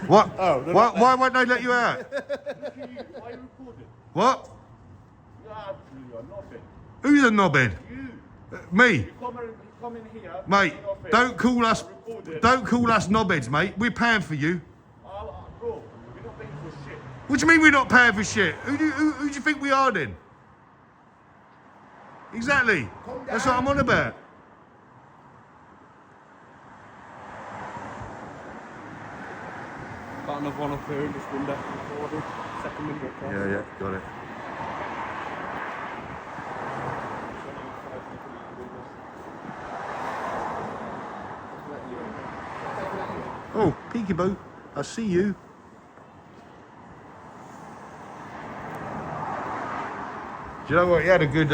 What? Oh, they're What? not Why won't they let you out? Why are you recording? What? You're absolutely a knobhead. Who's a knobhead? You. Me, You come in here. mate. in your face, Don't call us. record it. Don't call us knobheads, mate. We're paying for you. Bro, we're not paying for shit. What do you mean we're not paying for shit? Who do you think we are then? Exactly. That's what I'm on about. Got another one up here in this window. Recording. Second window across. Yeah, got it. Oh, peekaboo. I see you. Do you know what? He had a good